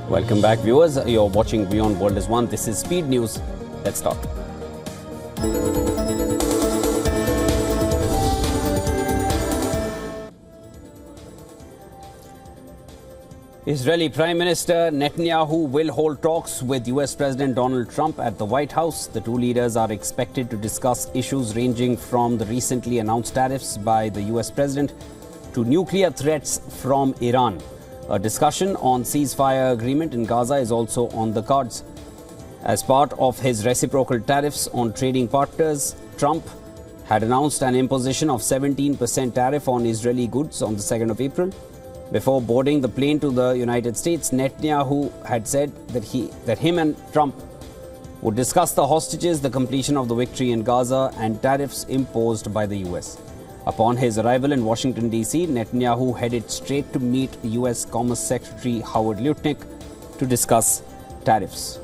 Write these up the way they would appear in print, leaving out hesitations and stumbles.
Welcome back, viewers. You're watching WION World is One. This is Speed News. Let's start. Israeli Prime Minister Netanyahu will hold talks with US President Donald Trump at the White House. The two leaders are expected to discuss issues ranging from the recently announced tariffs by the US President to nuclear threats from Iran. A discussion on ceasefire agreement in Gaza is also on the cards. As part of his reciprocal tariffs on trading partners, Trump had announced an imposition of 17% tariff on Israeli goods on the 2nd of April. Before boarding the plane to the United States, Netanyahu had said that him and Trump would discuss the hostages, the completion of the victory in Gaza, and tariffs imposed by the US. Upon his arrival in Washington, D.C., Netanyahu headed straight to meet U.S. Commerce Secretary Howard Lutnick to discuss tariffs.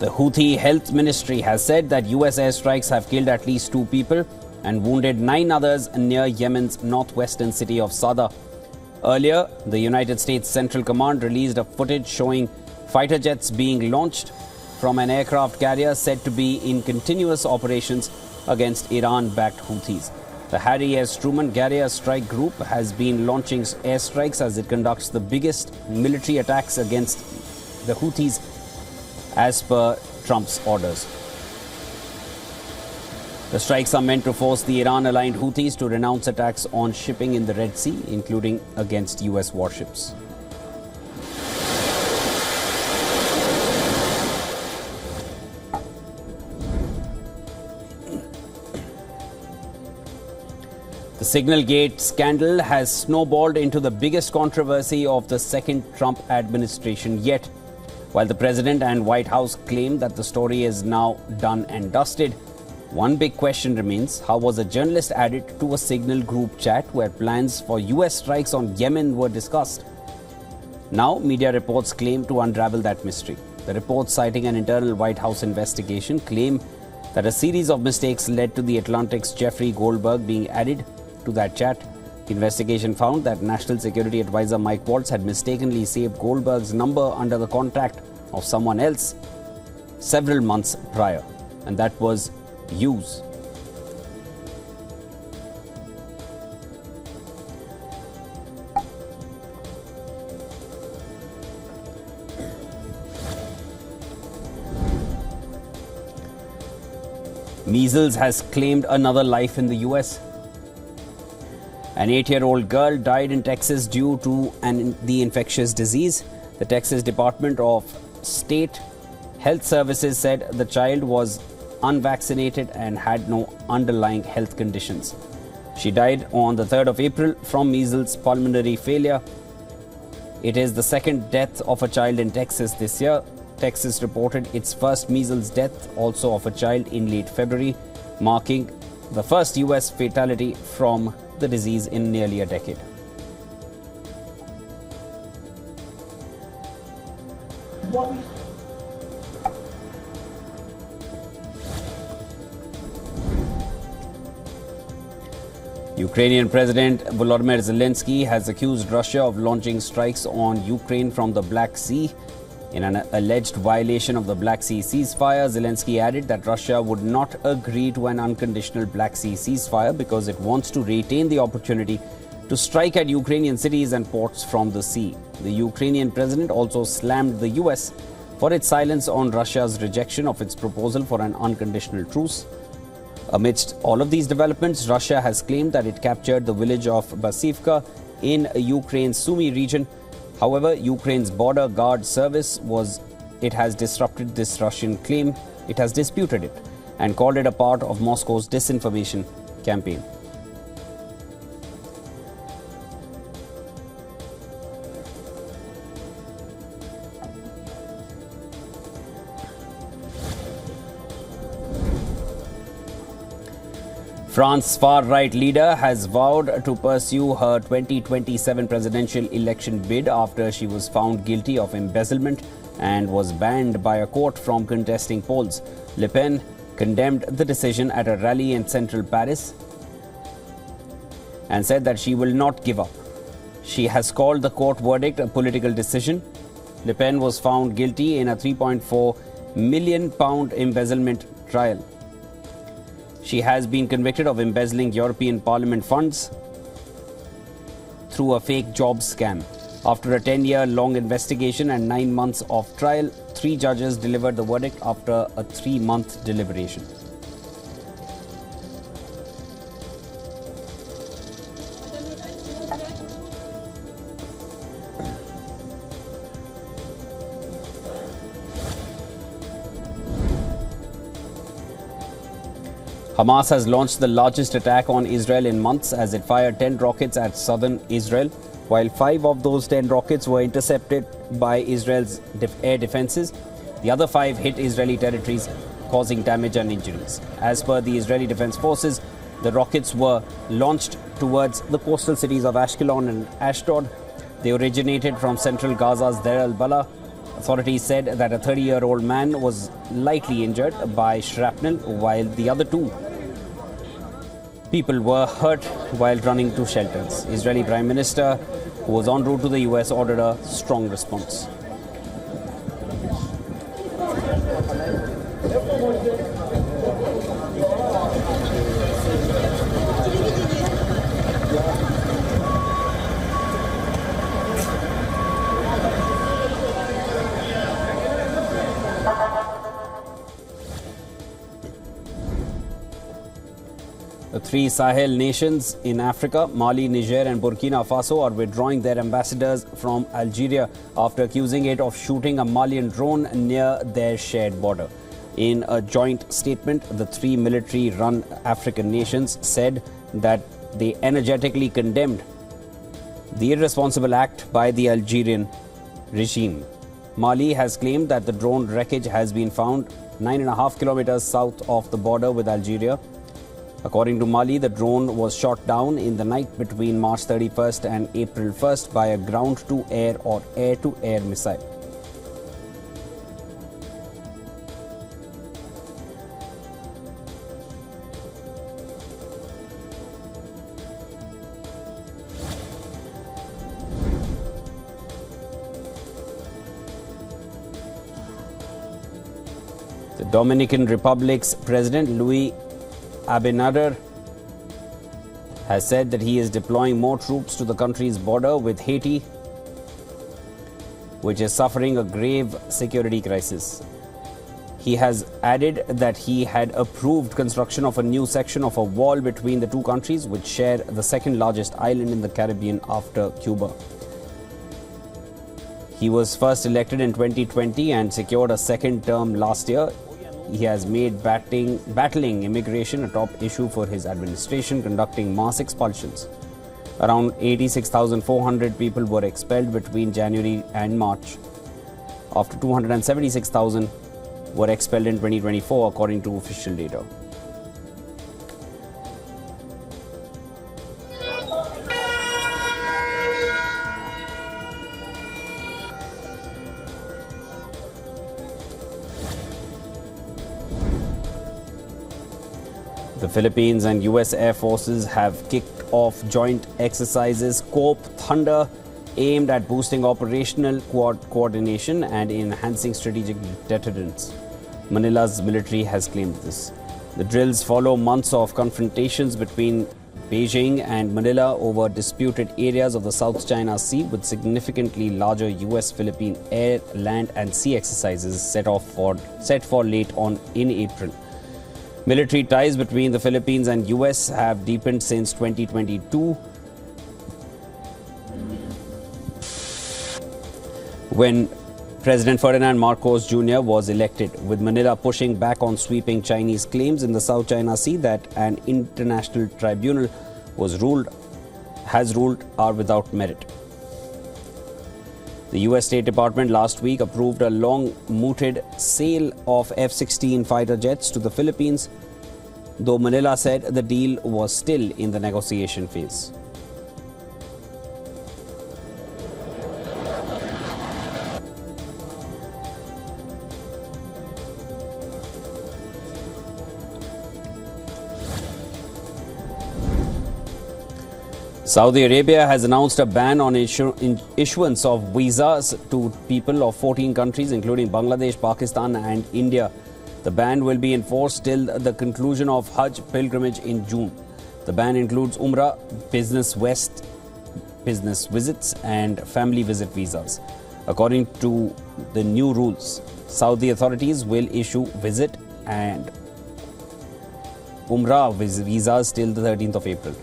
The Houthi Health Ministry has said that US airstrikes have killed at least 2 people and wounded 9 others near Yemen's northwestern city of Sada. Earlier, the United States Central Command released a footage showing fighter jets being launched from an aircraft carrier said to be in continuous operations against Iran-backed Houthis. The Harry S. Truman Carrier Strike Group has been launching airstrikes as it conducts the biggest military attacks against the Houthis as per Trump's orders. The strikes are meant to force the Iran-aligned Houthis to renounce attacks on shipping in the Red Sea, including against US warships. The Signalgate scandal has snowballed into the biggest controversy of the second Trump administration yet. While the President and White House claim that the story is now done and dusted, one big question remains: how was a journalist added to a Signal group chat where plans for US strikes on Yemen were discussed? Now, media reports claim to unravel that mystery. The reports, citing an internal White House investigation, claim that a series of mistakes led to the Atlantic's Jeffrey Goldberg being added to that chat. The investigation found that National Security Advisor Mike Waltz had mistakenly saved Goldberg's number under the contact of someone else several months prior, and that was Hughes. Measles has claimed another life in the US. An 8-year-old girl died in Texas due to the infectious disease. The Texas Department of State Health Services said the child was unvaccinated and had no underlying health conditions. She died on the 3rd of April from measles pulmonary failure. It is the second death of a child in Texas this year. Texas reported its first measles death, also of a child, in late February, marking the first US fatality from the disease in nearly a decade. Ukrainian President Volodymyr Zelensky has accused Russia of launching strikes on Ukraine from the Black Sea. In an alleged violation of the Black Sea ceasefire, Zelensky added that Russia would not agree to an unconditional Black Sea ceasefire because it wants to retain the opportunity to strike at Ukrainian cities and ports from the sea. The Ukrainian president also slammed the US for its silence on Russia's rejection of its proposal for an unconditional truce. Amidst all of these developments, Russia has claimed that it captured the village of Basivka in Ukraine's Sumy region. However, Ukraine's border guard service has disrupted this Russian claim. It has disputed it and called it a part of Moscow's disinformation campaign. France's far-right leader has vowed to pursue her 2027 presidential election bid after she was found guilty of embezzlement and was banned by a court from contesting polls. Le Pen condemned the decision at a rally in central Paris and said that she will not give up. She has called the court verdict a political decision. Le Pen was found guilty in a £3.4 million embezzlement trial. She has been convicted of embezzling European Parliament funds through a fake jobs scam. After a 10-year-long investigation and 9 months of trial, 3 judges delivered the verdict after a 3-month deliberation. Hamas has launched the largest attack on Israel in months as it fired 10 rockets at southern Israel. While 5 of those 10 rockets were intercepted by Israel's air defenses, the other 5 hit Israeli territories, causing damage and injuries. As per the Israeli Defense Forces, the rockets were launched towards the coastal cities of Ashkelon and Ashdod. They originated from central Gaza's Deir al-Balah. Authorities said that a 30-year-old man was lightly injured by shrapnel, while the other 2 people were hurt while running to shelters. Israeli Prime Minister, who was en route to the US, ordered a strong response. The 3 Sahel nations in Africa, Mali, Niger and Burkina Faso, are withdrawing their ambassadors from Algeria after accusing it of shooting a Malian drone near their shared border. In a joint statement, the 3 military-run African nations said that they energetically condemned the irresponsible act by the Algerian regime. Mali has claimed that the drone wreckage has been found 9.5 kilometers south of the border with Algeria. According to Mali, the drone was shot down in the night between March 31st and April 1st by a ground-to-air or air-to-air missile. The Dominican Republic's President Luis Abinader has said that he is deploying more troops to the country's border with Haiti, which is suffering a grave security crisis. He has added that he had approved construction of a new section of a wall between the 2 countries, which share the second largest island in the Caribbean after Cuba. He was first elected in 2020 and secured a second term last year. He has made battling immigration a top issue for his administration, conducting mass expulsions. Around 86,400 people were expelled between January and March, after 276,000 were expelled in 2024, according to official data. The Philippines and US Air Forces have kicked off joint exercises Scope Thunder, aimed at boosting operational coordination and enhancing strategic deterrence. Manila's military has claimed this. The drills follow months of confrontations between Beijing and Manila over disputed areas of the South China Sea, with significantly larger US-Philippine air, land and sea exercises set for late on in April. Military ties between the Philippines and US have deepened since 2022, when President Ferdinand Marcos Jr. was elected, with Manila pushing back on sweeping Chinese claims in the South China Sea that an international tribunal has ruled are without merit. The US State Department last week approved a long-mooted sale of F-16 fighter jets to the Philippines, though Manila said the deal was still in the negotiation phase. Saudi Arabia has announced a ban on issuance of visas to people of 14 countries, including Bangladesh, Pakistan and India. The ban will be enforced till the conclusion of Hajj pilgrimage in June. The ban includes Umrah, business visits and family visit visas. According to the new rules, Saudi authorities will issue visit and Umrah visas till the 13th of April.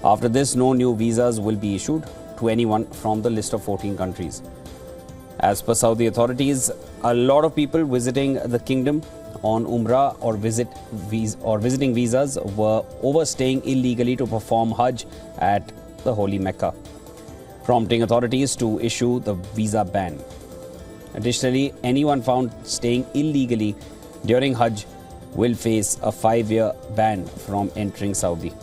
After this, no new visas will be issued to anyone from the list of 14 countries. As per Saudi authorities, a lot of people visiting the kingdom on Umrah or visiting visas were overstaying illegally to perform Hajj at the holy Mecca, prompting authorities to issue the visa ban. Additionally, anyone found staying illegally during Hajj will face a 5-year ban from entering Saudi.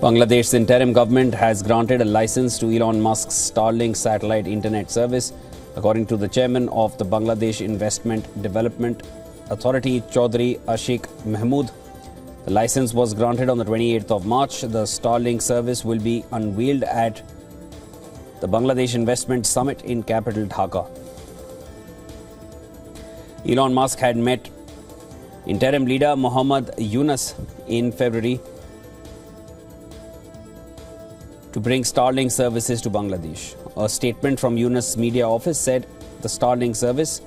Bangladesh's interim government has granted a license to Elon Musk's Starlink satellite internet service. According to the chairman of the Bangladesh Investment Development Authority, Chaudhry Ashik Mahmood, the license was granted on the 28th of March. The Starlink service will be unveiled at the Bangladesh Investment Summit in capital Dhaka. Elon Musk had met interim leader Mohammad Yunus in February to bring Starlink services to Bangladesh. A statement from Yunus' media office said the Starlink service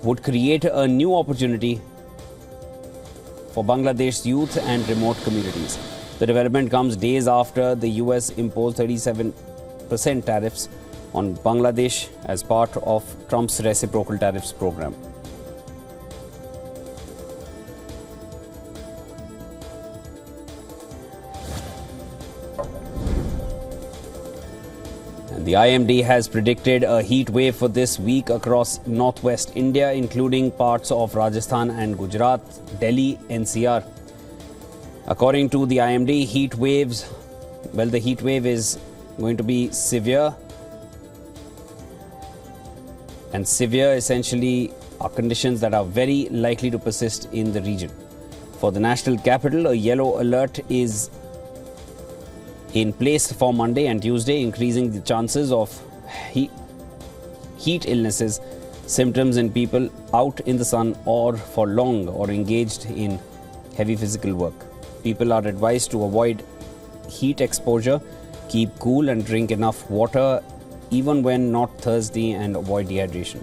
would create a new opportunity for Bangladesh's youth and remote communities. The development comes days after the US imposed 37% tariffs on Bangladesh as part of Trump's reciprocal tariffs program. The IMD has predicted a heat wave for this week across northwest India, including parts of Rajasthan and Gujarat, Delhi, NCR. According to the IMD, the heat wave is going to be severe. And severe essentially are conditions that are very likely to persist in the region. For the national capital, a yellow alert is in place for Monday and Tuesday, increasing the chances of heat illnesses, symptoms in people out in the sun or for long or engaged in heavy physical work. People are advised to avoid heat exposure, keep cool and drink enough water even when not thirsty, and avoid dehydration.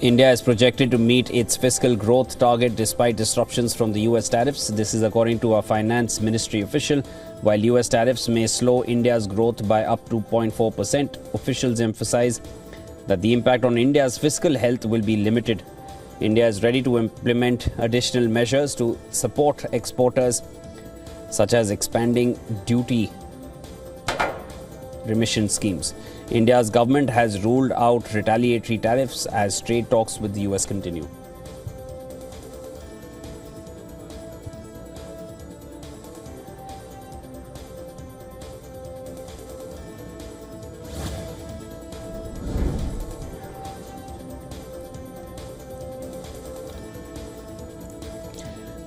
India is projected to meet its fiscal growth target despite disruptions from the US tariffs. This is according to a finance ministry official. While US tariffs may slow India's growth by up to 0.4%, officials emphasize that the impact on India's fiscal health will be limited. India is ready to implement additional measures to support exporters, such as expanding duty remission schemes. India's government has ruled out retaliatory tariffs as trade talks with the US continue.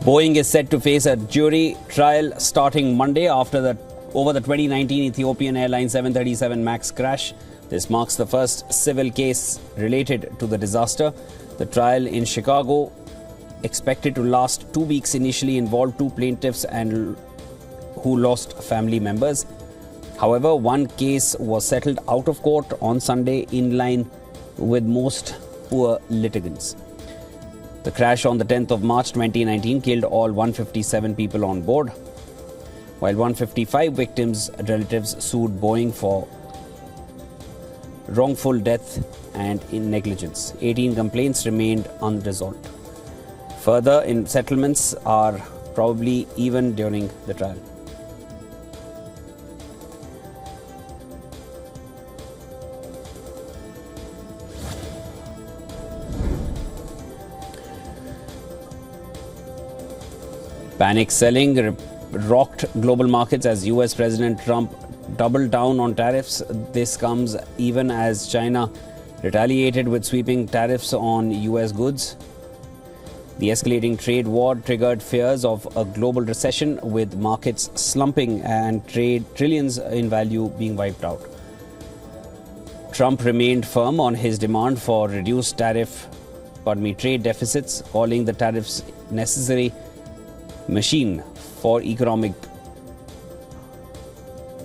Boeing is set to face a jury trial starting Monday over the 2019 Ethiopian Airlines 737 MAX crash. This marks the first civil case related to the disaster. The trial in Chicago, expected to last 2 weeks, initially involved 2 plaintiffs who lost family members. However, one case was settled out of court on Sunday in line with most poor litigants. The crash on the 10th of March 2019 killed all 157 people on board. while 155 victims' relatives sued Boeing for wrongful death and in negligence. 18 complaints remained unresolved. Further settlements are probably even during the trial. Panic selling rocked global markets as US President Trump doubled down on tariffs. This comes even as China retaliated with sweeping tariffs on US goods. The escalating trade war triggered fears of a global recession, with markets slumping and trade trillions in value being wiped out. Trump remained firm on his demand for reduced trade deficits, calling the tariffs necessary machine for economic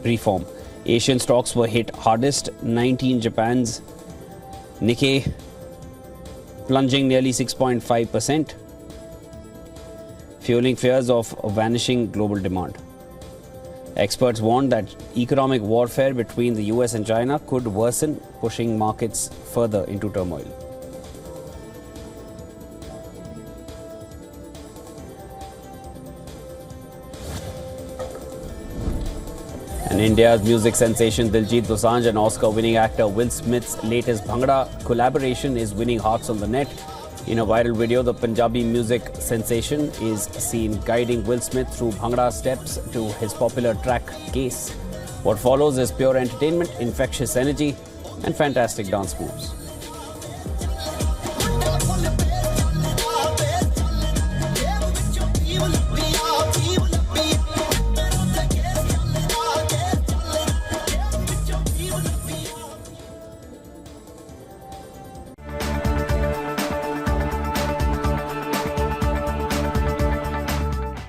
reform. Asian stocks were hit hardest. Japan's Nikkei plunging nearly 6.5%, fueling fears of vanishing global demand. Experts warned that economic warfare between the US and China could worsen, pushing markets further into turmoil. And India's music sensation Diljit Dosanjh and Oscar-winning actor Will Smith's latest Bhangra collaboration is winning hearts on the net. In a viral video, the Punjabi music sensation is seen guiding Will Smith through Bhangra steps to his popular track Case. What follows is pure entertainment, infectious energy, and fantastic dance moves.